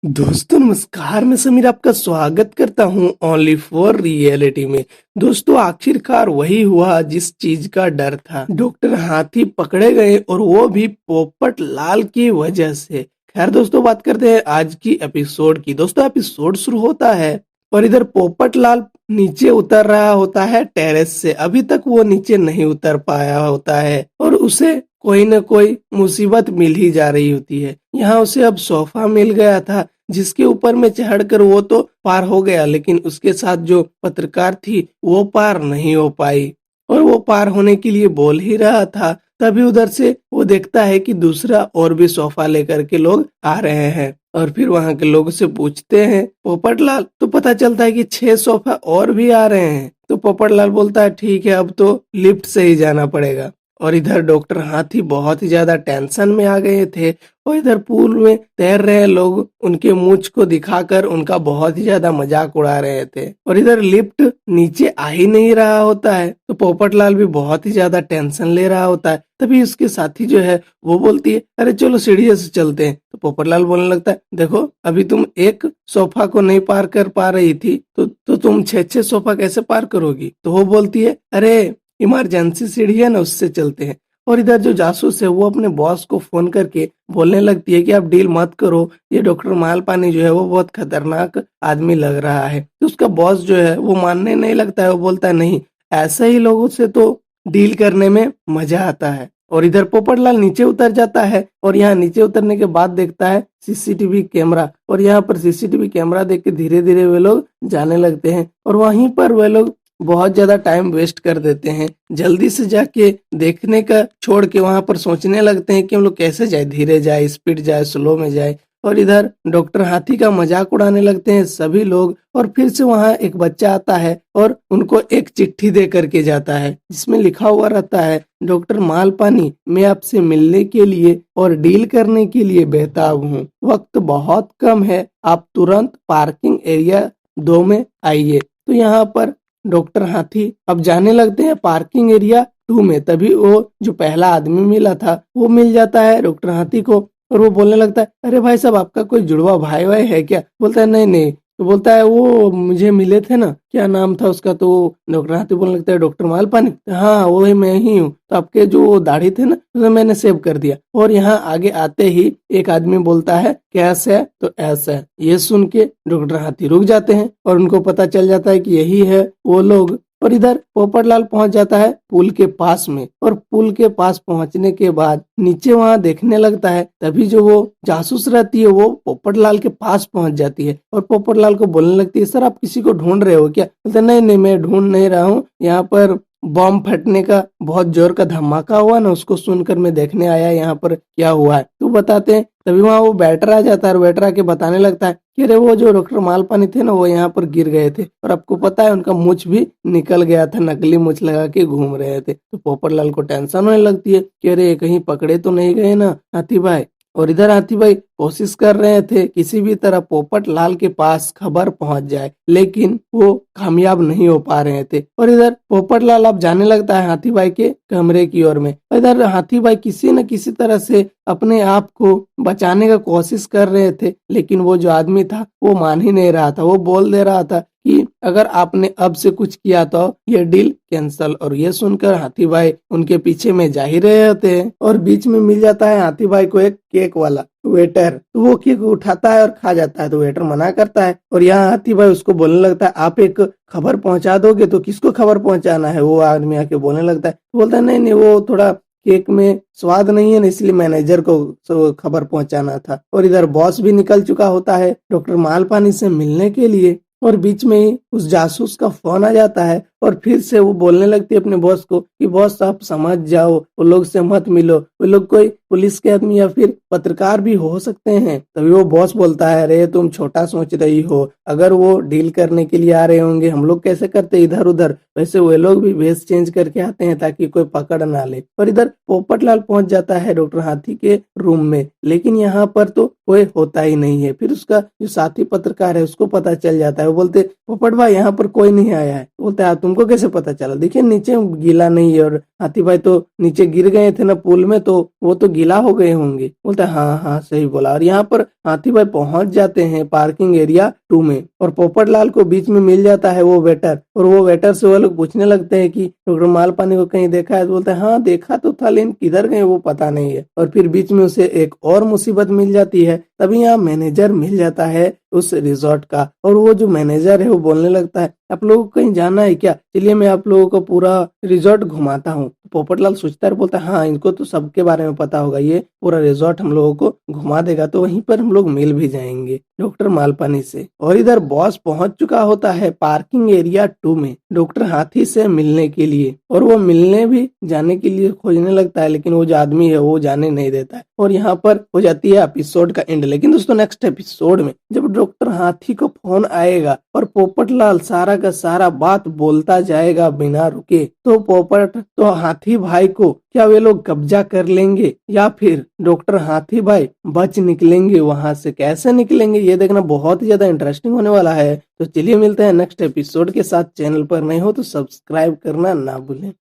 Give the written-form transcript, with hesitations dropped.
दोस्तों नमस्कार, मैं समीर आपका स्वागत करता हूं ओनली फॉर रियलिटी में। दोस्तों आखिरकार वही हुआ जिस चीज का डर था। डॉक्टर हाथी पकड़े गए और वो भी पोपट लाल की वजह से। खैर दोस्तों बात करते हैं आज की एपिसोड की। दोस्तों एपिसोड शुरू होता है और इधर पोपट लाल नीचे उतर रहा होता है टेरेस से। अभी तक वो नीचे नहीं उतर पाया होता है और उसे कोई न कोई मुसीबत मिल ही जा रही होती है। यहाँ उसे अब सोफा मिल गया था जिसके ऊपर में चढ़कर वो तो पार हो गया, लेकिन उसके साथ जो पत्रकार थी वो पार नहीं हो पाई और वो पार होने के लिए बोल ही रहा था। तभी उधर से वो देखता है कि दूसरा और भी सोफा लेकर के लोग आ रहे हैं और फिर वहां के लोगों से पूछते हैं पोपटलाल, तो पता चलता है कि 6 सोफा और भी आ रहे हैं। तो पोपटलाल बोलता है ठीक है, अब तो लिफ्ट से ही जाना पड़ेगा। और इधर डॉक्टर हाथी बहुत ही ज्यादा टेंशन में आ गए थे और इधर पूल में तैर रहे लोग उनके मूंछ को दिखाकर उनका बहुत ही ज्यादा मजाक उड़ा रहे थे और इधर लिफ्ट नीचे आ ही नहीं रहा होता है। तो पोपटलाल भी बहुत ही ज्यादा टेंशन ले रहा होता है। तभी उसके साथी जो है वो बोलती है अरे चलो सीढ़ी से चलते हैं। तो पोपटलाल बोलने लगता है देखो अभी तुम एक सोफा को नहीं पार कर पा रही थी तो तुम 6 सोफा कैसे पार करोगी। तो वो बोलती है अरे इमरजेंसी सीढ़ी है ना, उससे चलते हैं। और इधर जो जासूस है वो अपने बॉस को फोन करके बोलने लगती है कि आप डील मत करो, ये डॉक्टर मालपानी जो है वो बहुत खतरनाक आदमी लग रहा है। तो उसका बॉस जो है वो मानने नहीं लगता है, वो बोलता है नहीं, ऐसे ही लोगों से तो डील करने में मजा आता है। और इधर पोपटलाल नीचे उतर जाता है और यहाँ नीचे उतरने के बाद देखता है सीसीटीवी कैमरा और यहाँ पर सीसीटीवी कैमरा देख के धीरे धीरे वे लोग जाने लगते हैं और वहीं पर वे लोग बहुत ज्यादा टाइम वेस्ट कर देते हैं। जल्दी से जाके देखने का छोड़ के वहां पर सोचने लगते हैं कि हम लोग कैसे जाए, धीरे जाए, स्पीड जाए, स्लो में जाए। और इधर डॉक्टर हाथी का मजाक उड़ाने लगते हैं सभी लोग। और फिर से वहां एक बच्चा आता है और उनको एक चिट्ठी दे करके जाता है जिसमें लिखा हुआ रहता है डॉक्टर मालपानी, मैं आपसे मिलने के लिए और डील करने के लिए बेताब हूँ। वक्त बहुत कम है, आप तुरंत पार्किंग एरिया 2 में आइए। तो यहाँ पर डॉक्टर हाथी अब जाने लगते हैं पार्किंग एरिया 2 में। तभी वो जो पहला आदमी मिला था वो मिल जाता है डॉक्टर हाथी को और वो बोलने लगता है अरे भाई साहब आपका कोई जुड़वा भाई वाई है क्या। बोलता है नहीं नहीं। तो बोलता है वो मुझे मिले थे ना, क्या नाम था उसका। तो डॉक्टर हाथी बोलने लगता है डॉक्टर मालपानी, हाँ वही मैं ही हूँ। तो आपके जो दाढ़ी थे ना उसे मैंने सेव कर दिया। और यहाँ आगे आते ही एक आदमी बोलता है कैसे है, तो ऐसा है। ये सुन के डॉक्टर हाथी रुक जाते हैं और उनको पता चल जाता है कि यही है वो लोग। और इधर पोपटलाल पहुंच जाता है पुल के पास में और पुल के पास पहुंचने के बाद नीचे वहां देखने लगता है। तभी जो वो जासूस रहती है वो पोपटलाल के पास पहुंच जाती है और पोपटलाल को बोलने लगती है सर आप किसी को ढूंढ रहे हो क्या। बोलते नहीं नहीं मैं ढूंढ नहीं रहा हूँ, यहाँ पर बम फटने का बहुत जोर का धमाका हुआ ना, उसको सुनकर मैं देखने आया यहाँ पर क्या हुआ है। तो बताते हैं। तभी वहां वो बैटर आ जाता है और बैटर आके बताने लगता है कि अरे वो जो डॉक्टर मालपानी थे ना वो यहाँ पर गिर गए थे और आपको पता है उनका मूछ भी निकल गया था, नकली मूछ लगा के घूम रहे थे। तो पोपटलाल को टेंशन होने लगती है कि अरे कहीं पकड़े तो नहीं गए ना हाथी भाई। और इधर हाथी भाई कोशिश कर रहे थे किसी भी तरह पोपट लाल के पास खबर पहुंच जाए, लेकिन वो कामयाब नहीं हो पा रहे थे। और इधर पोपट लाल अब जाने लगता है हाथी भाई के कमरे की ओर में। इधर हाथी भाई किसी न किसी तरह से अपने आप को बचाने का कोशिश कर रहे थे, लेकिन वो जो आदमी था वो मान ही नहीं रहा था। वो बोल दे रहा था कि अगर आपने अब से कुछ किया तो ये डील कैंसल। और ये सुनकर हाथी भाई उनके पीछे में जा ही रहे होते हैं और बीच में मिल जाता है हाथी भाई को एक केक वाला वेटर। तो वो केक उठाता है और खा जाता है। तो वेटर मना करता है और यहाँ हाथी भाई उसको बोलने लगता है आप एक खबर पहुंचा दोगे। तो किसको खबर पहुंचाना है, वो आदमी आके बोलने लगता है। तो बोलता है नहीं नहीं वो थोड़ा केक में स्वाद नहीं है ना, इसलिए मैनेजर को खबर पहुंचाना था। और इधर बॉस भी निकल चुका होता है डॉक्टर मालपानी से मिलने के लिए और बीच में ही उस जासूस का फोन आ जाता है और फिर से वो बोलने लगती है अपने बॉस को कि बॉस आप समझ जाओ, वो लोग से मत मिलो, वो लोग कोई पुलिस के आदमी या फिर पत्रकार भी हो सकते हैं। तभी वो बॉस बोलता है अरे तुम छोटा सोच रही हो, अगर वो डील करने के लिए आ रहे होंगे हम लोग कैसे करते इधर उधर, वैसे वे लोग भी भेस चेंज करके आते हैं ताकि कोई पकड़ ना ले। और इधर पोपटलाल पहुंच जाता है डॉक्टर हाथी के रूम में, लेकिन यहाँ पर तो कोई होता ही नहीं है। फिर उसका जो साथी पत्रकार है उसको पता चल जाता है। वो बोलते पोपट भाई यहाँ पर कोई नहीं आया है। बोलता है तुमको कैसे पता चला? देखिए नीचे गीला नहीं है, और हाथी भाई तो नीचे गिर गए थे ना पुल में, तो वो तो गीला हो गए होंगे। बोलता है हाँ हाँ सही बोला। और यहाँ पर हाथी भाई पहुंच जाते हैं पार्किंग एरिया 2 में, और पोपट लाल को बीच में मिल जाता है वो वेटर, और वो वेटर से वो लोग पूछने लगते हैं कि डॉक्टर मालपानी को कहीं देखा है? तो बोलता है हाँ देखा तो था, लेकिन किधर गए वो पता नहीं है। और फिर बीच में उसे एक और मुसीबत मिल जाती है। तभी यहाँ मैनेजर मिल जाता है उस रिजॉर्ट का, और वो जो मैनेजर है वो बोलने लगता है आप लोगों को कहीं जाना है क्या? चलिए मैं आप लोगों को पूरा रिजॉर्ट घुमाता हूँ। पोपटलाल सोचता है, बोलता है हाँ इनको तो सबके बारे में पता होगा, ये पूरा रिजॉर्ट हम लोगों को घुमा देगा, तो वहीं पर हम लोग मिल भी जाएंगे डॉक्टर मालपानी से। और इधर बॉस पहुंच चुका होता है पार्किंग एरिया 2 में डॉक्टर हाथी से मिलने के लिए, और वो मिलने भी जाने के लिए खोजने लगता है, लेकिन वो जो आदमी है वो जाने नहीं देता है। और यहाँ पर हो जाती है एपिसोड का एंड। लेकिन दोस्तों नेक्स्ट एपिसोड में जब डॉक्टर हाथी को फोन आएगा और पोपटलाल सारा का सारा बात बोलता जाएगा बिना रुके, तो पोपट तो हाथी भाई को क्या वे लोग कब्जा कर लेंगे, या फिर डॉक्टर हाथी भाई बच निकलेंगे वहां से? कैसे निकलेंगे ये देखना बहुत ही ज्यादा इंटरेस्टिंग होने वाला है। तो चलिए मिलते हैं नेक्स्ट एपिसोड के साथ। चैनल पर नए हो तो सब्सक्राइब करना ना भूलें।